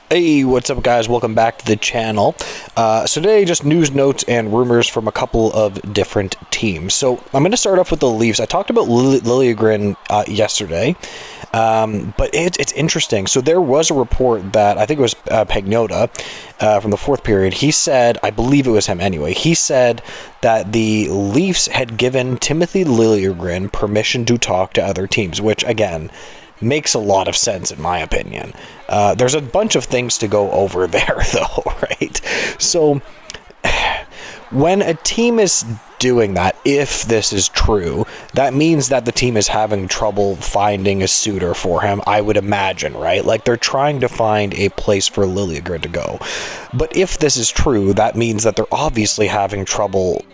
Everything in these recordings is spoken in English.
Hey, what's up, guys? Welcome back to the channel. So today, just news, notes, and rumors from a couple of different teams. So I'm going to start off with the Leafs. I talked about Liljegren yesterday, but it's interesting. So there was a report that I think it was Pagnota from the fourth period. He said, I believe it was him anyway, he said that the Leafs had given Timothy Liljegren permission to talk to other teams, which, again, makes a lot of sense in my opinion. There's a bunch of things to go over there, though, right? So when a team is doing that, if this is true, that means that the team is having trouble finding a suitor for him, I would imagine, right? Like, they're trying to find a place for Liljegren to go. But if this is true, that means that they're obviously having trouble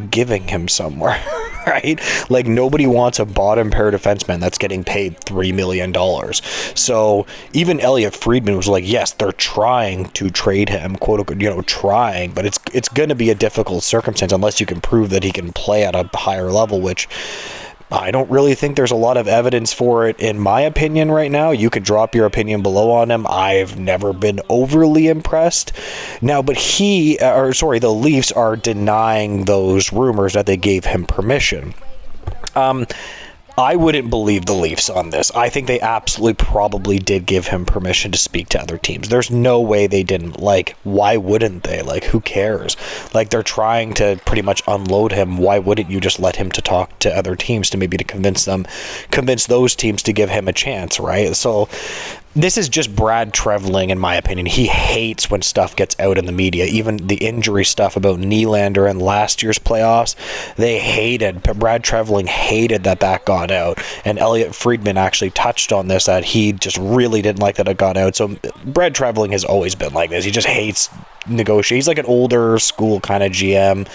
giving him somewhere, right? Like, nobody wants a bottom pair defenseman that's getting paid $3 million. So even Elliot Friedman was like, yes, they're trying to trade him, quote unquote, trying, but it's going to be a difficult circumstance unless you can prove that he can play at a higher level, which I don't really think there's a lot of evidence for it, in my opinion, right now. You could drop your opinion below on him. I've never been overly impressed. Now, but the Leafs are denying those rumors that they gave him permission. I wouldn't believe the Leafs on this. I think they absolutely probably did give him permission to speak to other teams. There's no way they didn't. Like, why wouldn't they? Like, who cares? Like, they're trying to pretty much unload him. Why wouldn't you just let him to talk to other teams to maybe to convince those teams to give him a chance, right? So this is just Brad Trevling, in my opinion. He hates when stuff gets out in the media. Even the injury stuff about Nylander in last year's playoffs, they hated. Brad Trevling hated that got out. And Elliot Friedman actually touched on this, that he just really didn't like that it got out. So Brad Trevling has always been like this. He just hates negotiate. He's like an older school kind of GM.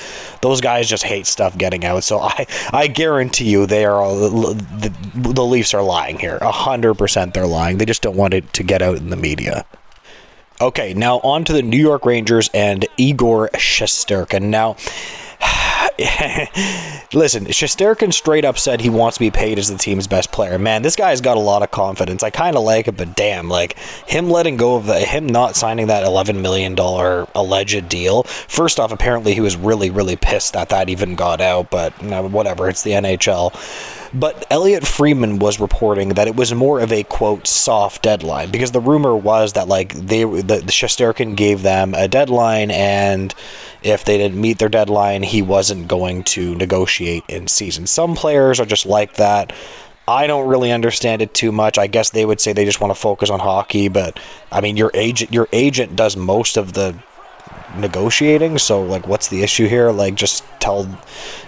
Those guys just hate stuff getting out. So I guarantee you they are the Leafs are lying here. 100% they're lying. They just don't want it to get out in the media. Okay, now on to the New York Rangers and Igor Shesterkin. Now, listen, Shesterkin straight up said he wants to be paid as the team's best player. Man, this guy's got a lot of confidence. I kind of like it, but damn, like, him letting go of him not signing that $11 million alleged deal. First off, apparently he was really, really pissed that even got out, but whatever, it's the NHL. But Elliot Friedman was reporting that it was more of a, quote, soft deadline, because the rumor was that, like, the Shesterkin gave them a deadline, and if they didn't meet their deadline, he wasn't going to negotiate in season. Some players are just like that. I don't really understand it too much. I guess they would say they just want to focus on hockey, but I mean, your agent does most of the negotiating, so like, what's the issue here? Like, just tell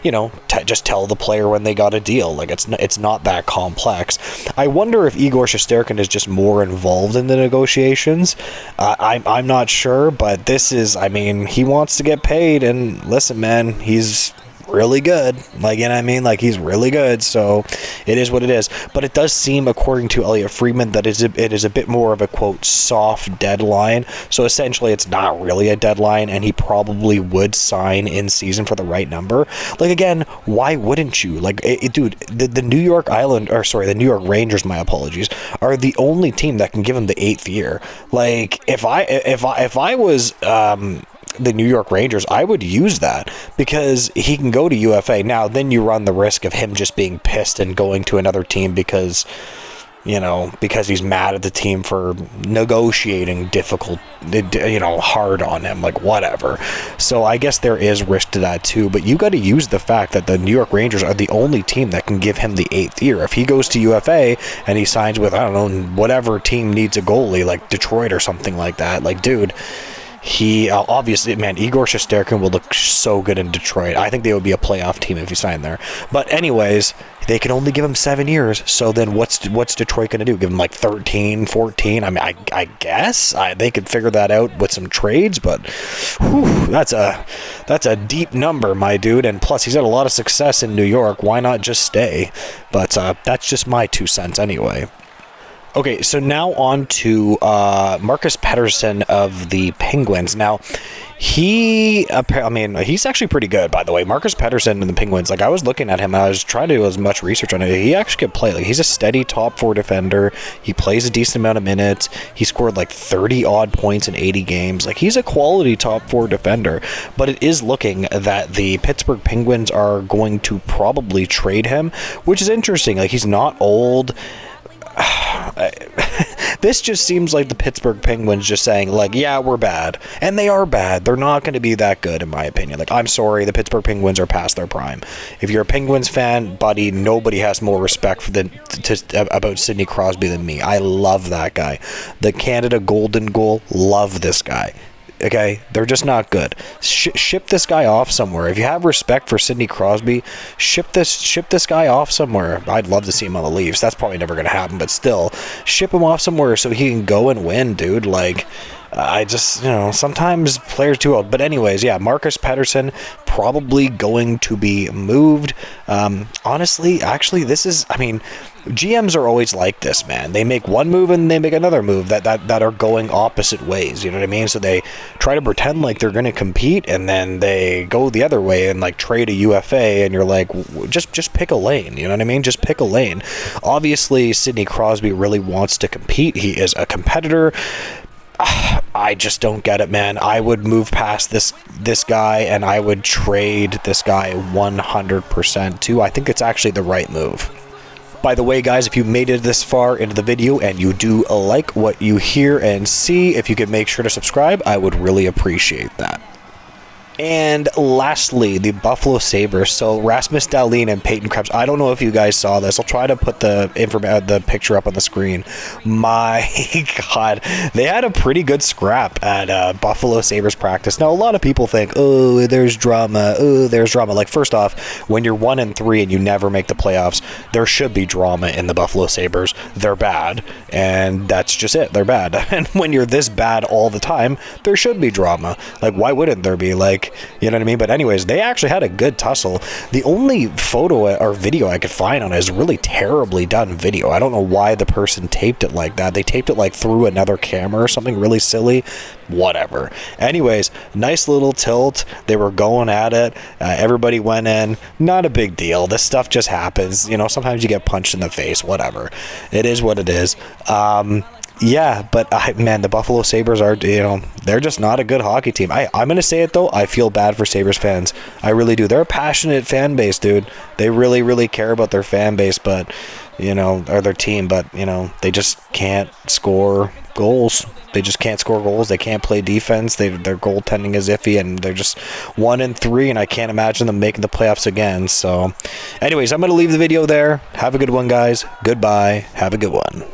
the player when they got a deal. Like, it's not that complex. I wonder if Igor Shesterkin is just more involved in the negotiations. I'm not sure, but this is, I mean, he wants to get paid, and listen, man, he's really good. Like, you know what I mean? Like, he's really good, so it is what it is. But it does seem, according to Elliot Friedman, that it is a bit more of a, quote, soft deadline. So essentially, it's not really a deadline, and he probably would sign in season for the right number. Like, again, why wouldn't you? Like, dude, the New York Rangers, my apologies, are the only team that can give him the 8th year. Like, if I was the New York Rangers, I would use that, because he can go to UFA. Now, then you run the risk of him just being pissed and going to another team because he's mad at the team for negotiating hard on him, like, whatever. So I guess there is risk to that too, but you got to use the fact that the New York Rangers are the only team that can give him the 8th year. If he goes to UFA and he signs with, I don't know, whatever team needs a goalie, like Detroit or something like that, like, dude, he obviously, man, Igor Shesterkin will look so good in Detroit. I think they would be a playoff team if he signed there. But anyways, they can only give him 7 years. So then what's Detroit going to do? Give him like 13, 14? I mean, I guess they could figure that out with some trades, but whew, that's a deep number, my dude. And plus, he's had a lot of success in New York. Why not just stay? But that's just my 2 cents anyway. Okay, so now on to Marcus Pettersson of the Penguins. Now, he's actually pretty good, by the way. Marcus Pettersson and the Penguins, like, I was looking at him, and I was trying to do as much research on it. He actually could play. Like, he's a steady top 4 defender. He plays a decent amount of minutes. He scored, like, 30-odd points in 80 games. Like, he's a quality top 4 defender. But it is looking that the Pittsburgh Penguins are going to probably trade him, which is interesting. Like, he's not old. This just seems like the Pittsburgh Penguins just saying, like, yeah, we're bad. And they are bad. They're not going to be that good, in my opinion. Like, I'm sorry, the Pittsburgh Penguins are past their prime. If you're a Penguins fan, buddy, nobody has more respect about Sidney Crosby than me. I love that guy. The Canada Golden Goal, love this guy. Okay, they're just not good. Ship this guy off somewhere. If you have respect for Sidney Crosby, ship this guy off somewhere. I'd love to see him on the Leafs. That's probably never going to happen, but still, ship him off somewhere so he can go and win, dude. Like, I just, sometimes players too old. But anyways, yeah, Marcus Pettersson probably going to be moved. Honestly, actually, GMs are always like this, man. They make one move and they make another move that are going opposite ways. You know what I mean? So they try to pretend like they're going to compete, and then they go the other way and, like, trade a UFA, and you're like, just pick a lane. You know what I mean? Just pick a lane. Obviously, Sidney Crosby really wants to compete. He is a competitor. I just don't get it, man. I would move past this guy, and I would trade this guy 100% too. I think it's actually the right move. By the way, guys, if you made it this far into the video and you do like what you hear and see, if you could make sure to subscribe, I would really appreciate that. And lastly, the Buffalo Sabres. So Rasmus Dahlin and Peyton Krebs. I don't know if you guys saw this. I'll try to put the picture up on the screen. My God, they had a pretty good scrap at Buffalo Sabres practice. Now, a lot of people think, oh, there's drama. Oh, there's drama. Like, first off, when you're 1-3 and you never make the playoffs, there should be drama in the Buffalo Sabres. They're bad, and that's just it. They're bad. And when you're this bad all the time, there should be drama. Like, why wouldn't there be? Like, you know what I mean? But anyways, they actually had a good tussle. The only photo or video I could find on it is really terribly done video. I don't know why the person taped it like that. They taped it like through another camera or something really silly. Whatever. Anyways, nice little tilt. They were going at it. Everybody went in. Not a big deal. This stuff just happens. Sometimes you get punched in the face. Whatever. It is what it is. Yeah, but man, the Buffalo Sabres are, they're just not a good hockey team. I'm going to say it, though. I feel bad for Sabres fans. I really do. They're a passionate fan base, dude. They really, really care about their fan base, but, or their team, but, they just can't score goals. They just can't score goals. They can't play defense. Their goaltending is iffy, and they're just 1-3, and I can't imagine them making the playoffs again. So, anyways, I'm going to leave the video there. Have a good one, guys. Goodbye. Have a good one.